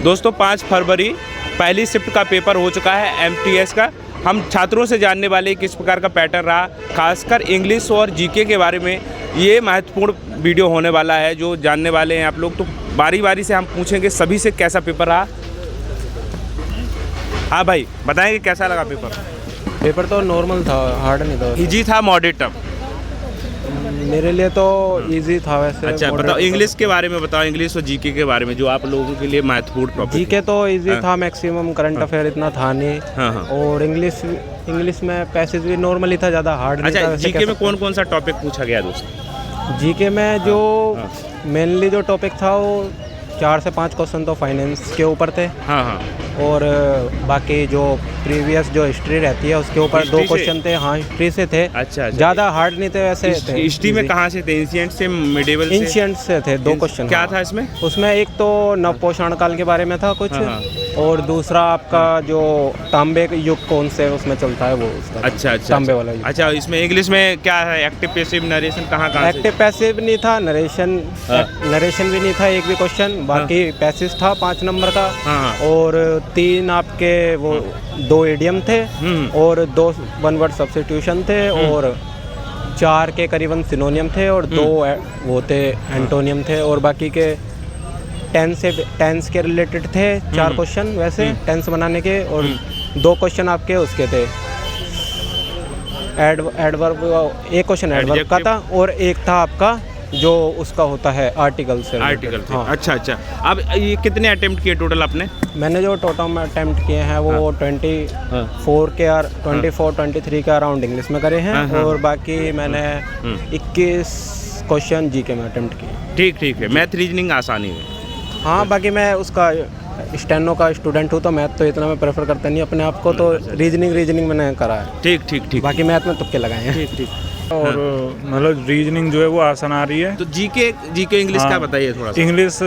दोस्तों 5 फरवरी पहली शिफ्ट का पेपर हो चुका है एमटीएस का। हम छात्रों से जानने वाले किस प्रकार का पैटर्न रहा, खासकर इंग्लिश और जीके के बारे में। ये महत्वपूर्ण वीडियो होने वाला है जो जानने वाले हैं आप लोग। तो बारी बारी से हम पूछेंगे सभी से कैसा पेपर रहा। हाँ भाई, बताएंगे कैसा लगा पेपर? पेपर तो नॉर्मल था, हार्ड नहीं था। इजी था, मॉडरेट था? मेरे लिए तो इजी था वैसे। अच्छा बताओ, इंग्लिश के बारे में बताओ, इंग्लिश और जीके के बारे में जो आप लोगों के लिए महत्वपूर्ण टॉपिक। जीके तो इजी था, मैक्सिमम करंट अफेयर इतना था नहीं। हाँ। और इंग्लिश में पैसेज भी नॉर्मली था, ज़्यादा हार्ड नहीं था। अच्छा, जीके में कौन कौन सा टॉपिक पूछा गया दोस्त? जीके में जो मेनली जो टॉपिक था वो 4 से 5 क्वेश्चन तो फाइनेंस के ऊपर थे। हाँ। और बाकी जो प्रीवियस जो हिस्ट्री रहती है उसके ऊपर 2 क्वेश्चन थे। हाँ, हिस्ट्री से थे। अच्छा। ज़्यादा हार्ड नहीं थे वैसे। हिस्ट्री में कहाँ से थे? एंशिएंट से, मिडिवल से? एंशिएंट से थे 2 क्वेश्चन। क्या था इसमें? उसमें एक तो नवपाषाण काल के बारे में था कुछ। हाँ। और दूसरा आपका जो तांबे का युग कौन से उसमें चलता है वो उसका। अच्छा। तांबे वाला युग। अच्छा, इसमें इंग्लिश में क्या है? एक्टिव पैसिव नरेशन कहाँ से? एक्टिव पैसिव नहीं था, नरेशन भी नहीं था एक भी क्वेश्चन। बाकी पैसिव था 5 नंबर का। हाँ। और 3 आपके वो 2 इडियम थे और 2 वन वर्ड सब्स्टिट्यूशन थे और 4 के करीबन सिनोनियम थे और 2 वो थे एंटोनियम थे। और बाकी के टेंस के रिलेटेड थे 4 क्वेश्चन वैसे टेंस बनाने के। और 2 क्वेश्चन आपके उसके थे एडवर्ब। एक क्वेश्चन एडवर्ब का था और एक था आपका जो उसका होता है आर्टिकल से। आर्टिकल थे। हाँ। अच्छा। अब ये कितने अटेम्प्ट किए टोटल आपने? मैंने जो टोटल अटेम्प्ट किए हैं वो 23 के अराउंड इंग्लिश में करे हैं। और बाकी मैंने 21 क्वेश्चन जीके में अटेम्प्ट किए। ठीक है। मैथ रीजनिंग आसानी है? हाँ, बाकी मैं उसका स्टेनो का स्टूडेंट हूँ तो मैथ तो इतना मैं प्रेफर करता नहीं अपने आप को। तो रीजनिंग मैंने करा है। ठीक। बाकी मैथ में तुक्के लगाए हैं। ठीक। और मतलब रीजनिंग जो है वो आसान आ रही है। तो जीके इंग्लिश का बताइए थोड़ा सा। इंग्लिश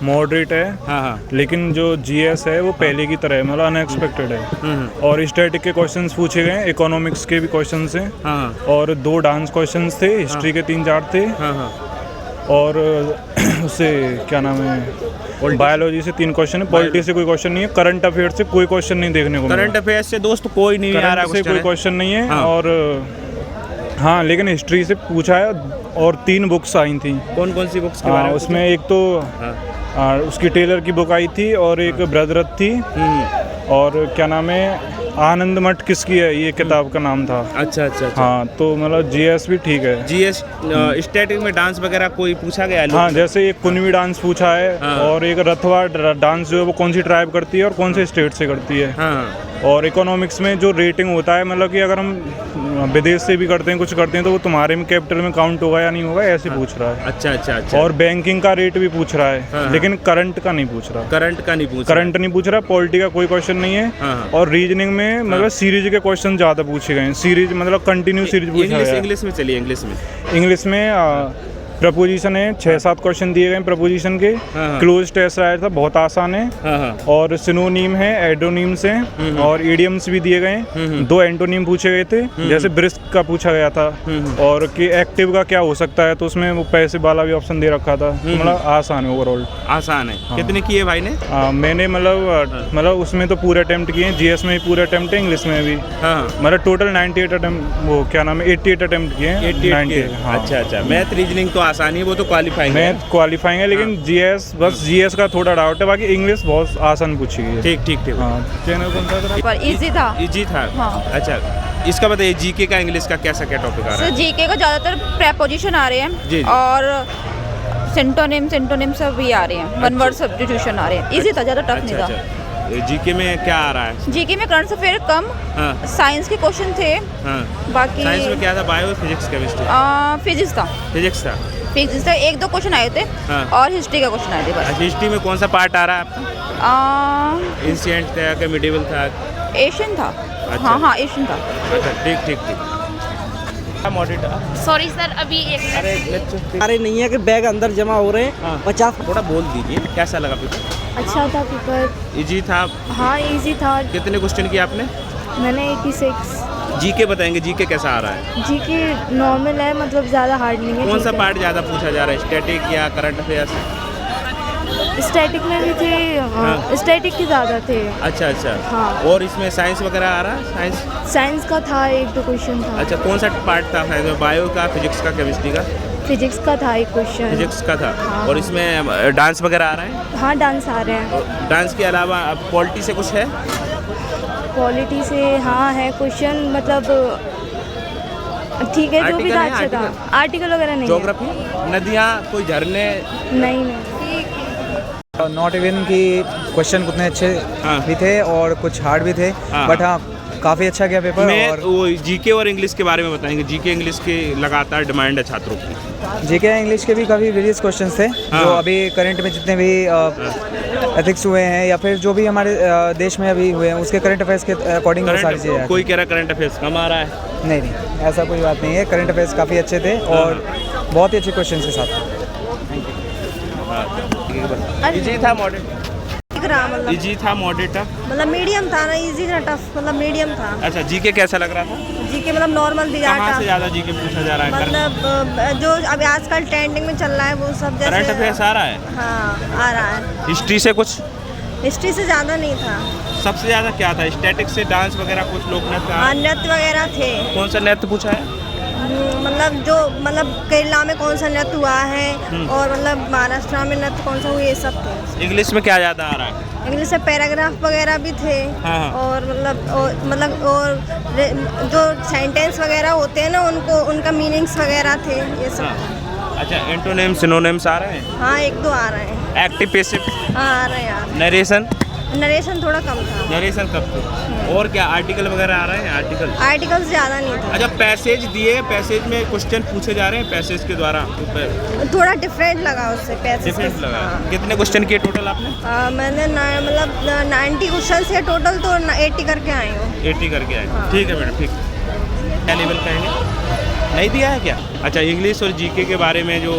मॉडरेट है। हाँ। लेकिन जो जीएस है वो पहले की तरह है, मतलब अनएक्सपेक्टेड है। और स्टैटिक के क्वेश्चंस पूछे गए, इकोनॉमिक्स के भी क्वेश्चंस हैं। हाँ। और 2 डांस क्वेश्चंस थे, हिस्ट्री के 3-4 थे। हाँ। और उससे क्या नाम है, बायोलॉजी से 3 क्वेश्चन है, पॉलिटी से कोई क्वेश्चन नहीं है, करंट अफेयर से कोई क्वेश्चन नहीं देखने को मिला। करंट अफेयर से दोस्त कोई नहीं आ रहा, से कोई क्वेश्चन नहीं है। हाँ। और हाँ, लेकिन हिस्ट्री से पूछा है और 3 बुक्स आई थी। कौन सी बुक्स के बारे में? उसमें एक तो उसकी टेलर की बुक आई थी और एक ब्रदरथ थी। और क्या नाम है, आनंद मठ किसकी है, ये किताब का नाम था। अच्छा। हाँ, तो मतलब जीएस भी ठीक है। जीएस स्टैटिक में डांस वगैरह कोई पूछा गया? हाँ, जैसे एक कुनवी डांस पूछा है। हाँ। और एक रथवा डांस जो है वो कौन सी ट्राइब करती है और कौन से स्टेट से करती है। हाँ। और इकोनॉमिक्स में जो रेटिंग होता है, मतलब कि अगर हम विदेश से भी करते हैं कुछ करते हैं तो वो तुम्हारे में कैपिटल में काउंट होगा या नहीं होगा, ऐसे पूछ रहा है। अच्छा। और बैंकिंग का रेट भी पूछ रहा है। हाँ। लेकिन करंट का नहीं पूछ रहा। करंट नहीं पूछ रहा। पॉलिटी का कोई क्वेश्चन नहीं है। हाँ। और रीजनिंग में मतलब सीरीज के क्वेश्चन ज़्यादा पूछे गए हैं। सीरीज मतलब कंटिन्यू सीरीज पूछा गया है। इंग्लिश में चलिए। इंग्लिश में प्रपोजिशन है, 6-7 क्वेश्चन दिए गए प्रपोजिशन के। हाँ। क्लोज टेस्ट आया था, बहुत आसान है। हाँ। और सिनोनीम है, एडोनीम्स हैं और इडियम्स भी दिए गए। 2 एंटोनीम पूछे गए थे, जैसे ब्रिस्क का पूछा गया था। और कि एक्टिव का क्या हो सकता है, तो उसमें वो पैसे वाला भी ऑप्शन दे रखा था। तो मतलब आसान है, ओवरऑल आसान है। हाँ। कितने किए भाई ने? मैंने मतलब उसमें तो पूरे अटेम्प्ट किए हैं। जीएस में भी पूरे अटेम्प्ट है, इंग्लिश में भी। हाँ। मतलब टोटल 98 अटेम्प्ट, वो क्या नाम है, 88 अटेम्प्ट किए हैं। 88। हाँ। अच्छा। मैथ रीजनिंग तो आसानी है, वो तो क्वालिफाइंग है। मैथ क्वालिफाइंग है, लेकिन जीएस बस जीएस का थोड़ा डाउट है। बाकी इंग्लिश बहुत आसान पूछी गई है। ठीक। हाँ। चैनल कौन सा था? पर इजी था। इजी था। हाँ। अच्छा, इसका बताइए जीके का इंग्लिश का कैसा क्या टॉपिक आ रहा है? सर जीके का ज़्यादातर प्रेपोजिशन आ रहे हैं। जी। और सिंटोनिम सब भी आ रहे हैं। वन वर्ड सब्स्टिट्यूशन आ रहे हैं। इजी था, ज़्यादा टफ नहीं था। जीके में क्या आ रहा है? जीके में करंट अफेयर कम। हाँ। साइंस के क्वेश्चन थे। हाँ। बाकी साइंस में क्या था? Bio, physics, chemistry? फिजिक्स था। फिजिक्स था। 1-2 क्वेश्चन आए थे। हाँ। और हिस्ट्री का क्वेश्चन आए थे बस। हिस्ट्री में कौन सा पार्ट आ रहा है आपका? एंशिएंट था कि मिडिवल था? एशियन था। अच्छा। हाँ, एशियन था। अच्छा, ठीक। सॉरी सर, अभी एक अरे नहीं है कि बैग अंदर जमा हो रहे हैं। हाँ। 50 थोड़ा बोल दीजिए, कैसा लगा पेपर? अच्छा था पेपर। इजी था? हाँ, इजी था। कितने क्वेश्चन किए आपने? मैंने 86। जीके बताएंगे, जीके कैसा आ रहा है? जीके नॉर्मल है, मतलब ज़्यादा हार्ड नहीं है। कौन सा पार्ट ज़्यादा पूछा जा रहा है, स्टैटिक या करंट अफेयर्स? स्टैटिक में भी थे, हाँ। स्टैटिक के ज़्यादा थे। अच्छा अच्छा। हाँ। और इसमें साइंस वगैरह आ रहा है? साइंस? साइंस का था, एक दो क्वेश्चन था। अच्छा, कौन सा पार्ट था साइंस में? बायो का, फिजिक्स का, केमिस्ट्री का? फिजिक्स का था एक क्वेश्चन। फिजिक्स का था। हाँ। और इसमें डांस वगैरह आ रहा है? हाँ, डांस आ रहे हैं। और डांस के अलावा अब पॉलिटी से कुछ है? क्वालिटी से हाँ है क्वेश्चन, मतलब ठीक है, जो भी आर्टिकल था है, अच्छा था। आर्टिकल? आर्टिकल वगैरह नहीं है। ज्योग्राफी, नदियाँ, कोई झरने? नहीं नहीं। नॉट इवन की क्वेश्चन उतने अच्छे हाँ। भी थे और कुछ हार्ड भी थे, हाँ, बट हाँ काफ़ी अच्छा गया पेपर। मैं और वो जीके और इंग्लिश के बारे में बताएंगे। जीके इंग्लिश की लगातार डिमांड है छात्रों की। जीके इंग्लिश के भी काफ़ी वेरियस क्वेश्चंस थे, हाँ। जो अभी करंट में जितने भी एथिक्स हुए हैं या फिर जो भी हमारे देश में अभी हुए हैं उसके करंट अफेयर्स के अकॉर्डिंग वो सारी चीज़ें कोई कह रहा करंट अफेयर्स कम आ रहा है? नहीं नहीं, ऐसा कोई बात नहीं है। करंट अफेयर्स काफ़ी अच्छे थे और बहुत ही अच्छे क्वेश्चन के साथ थे। इजी था, मॉडरेट? मतलब इजी था, मॉडरेट था? मतलब मीडियम था ना, इजी था, टफ मतलब मीडियम था। अच्छा, जीके कैसा लग रहा था? जीके मतलब नॉर्मल दिया कहाँ से था, ज़्यादा जीके पूछा जा रहा है? मतलब जो अभी आजकल ट्रेंडिंग में चल रहा है वो सब जैसे करंट अफेयर्स आ रहा है? हाँ आ रहा है। हिस्ट्री से कुछ? हिस्ट्री से ज़्यादा नहीं था। सबसे ज़्यादा क्या था? स्टैटिक से डांस वगैरह, कुछ लोक नृत्य? हाँ, नृत्य वगैरह थे। कौन सा नृत्य पूछा है? मतलब जो मतलब केरला में कौन सा नृत्य हुआ है और मतलब महाराष्ट्र में नृत्य कौन सा हुआ, ये सब थे। इंग्लिश में क्या ज़्यादा आ रहा है? इंग्लिश से पैराग्राफ वगैरह भी थे। हाँ। और और जो सेंटेंस वगैरह होते हैं ना उनको उनका मीनिंग्स वगैरह थे, ये सब। हाँ। अच्छा, एंटोनिम, सिनोनिम्स आ रहे हैं? हाँ, एक दो आ रहे हैं। Active, passive? हाँ आ रहे हैं यार। नरेशन? नरेशन थोड़ा कम था। नरेशन कब थे? और क्या आर्टिकल वगैरह आ रहे हैं? आर्टिकल? आर्टिकल्स ज़्यादा नहीं था। अच्छा, पैसेज दिए, पैसेज में क्वेश्चन पूछे जा रहे हैं पैसेज के द्वारा? थोड़ा डिफरेंट लगा उससे पैसे। डिफरेंट लगा। कितने क्वेश्चन किए टोटल आपने? मैंने मतलब 90 क्वेश्चन से टोटल तो 80 करके आई हूँ। 80 करके आए? ठीक है मैडम, ठीक। क्या लेवल का है? नहीं दिया है क्या? अच्छा, इंग्लिश और जीके के बारे में जो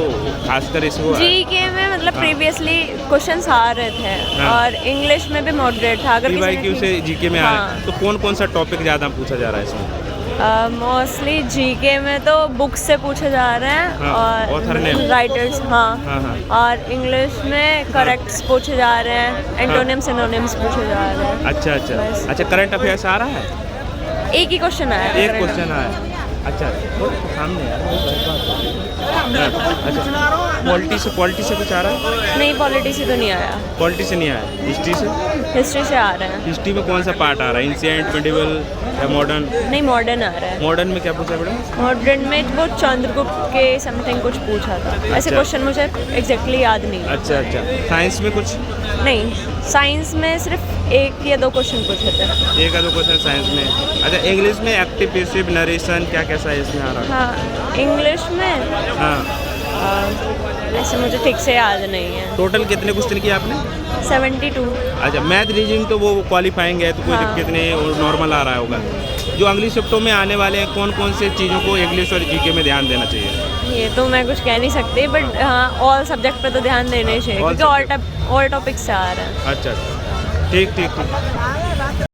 खासकर इसको जीके में मतलब हाँ। प्रीवियसली क्वेश्चंस आ रहे थे हाँ। और इंग्लिश में भी मॉडरेट था। अगर PYQ से जीके में आ रहा है, तो कौन कौन सा टॉपिक ज़्यादा पूछा जा रहा है इसमें? मोस्टली जीके में तो बुक्स से पूछे जा रहे हैं हाँ, और author name। राइटर्स। हाँ, हाँ, हाँ। और इंग्लिश में करेक्ट्स पूछे जा रहे हैं, एंटोनिम सिनोनिम्स पूछे जा रहे हैं। अच्छा अच्छा। बस। अच्छा, करंट अफेयर्स आ रहा है? एक ही क्वेश्चन आया। एक क्वेश्चन आया। अच्छा, वो सामने यार। अच्छा, पॉलिटी से कुछ आ रहा है? नहीं, पॉलिटी से तो नहीं आया। पॉलिटी से नहीं आया। हिस्ट्री से? हिस्ट्री से आ रहे हैं। हिस्ट्री में कौन सा पार्ट आ रहा है? इंसिडेंट, मिडिवल या मॉडर्न? नहीं, मॉडर्न आ रहा है। मॉडर्न में क्या पूछा मैडम? मॉडर्न में वो चंद्रगुप्त के समथिंग कुछ पूछा था। ऐसे अच्छा। क्वेश्चन मुझे एग्जैक्टली याद नहीं है। अच्छा अच्छा। साइंस में कुछ? नहीं, साइंस में सिर्फ एक या दो क्वेश्चन पूछे थे। एक या दो क्वेश्चन साइंस में। अच्छा, इंग्लिश में एक्टिव, पैसिव, नरेशन क्या कैसा है इसमें आ रहा है? हाँ, इंग्लिश में हाँ। ऐसे मुझे ठीक से याद नहीं है। टोटल कितने क्वेश्चन किए आपने? 72। अच्छा, मैथ रीजनिंग तो वो क्वालिफाइंग है, तो कोई हाँ। दिक्कत नहीं है और नॉर्मल आ रहा होगा। जो अगली शिफ्टों में आने वाले हैं, कौन कौन से चीज़ों को इंग्लिश और जीके में ध्यान देना चाहिए? ये तो मैं कुछ कह नहीं सकती, बट हाँ ऑल सब्जेक्ट पे तो ध्यान देना ही चाहिए All क्योंकि ऑल टॉपिक्स से आ रहा है। अच्छा अच्छा, ठीक ठीक ठीक।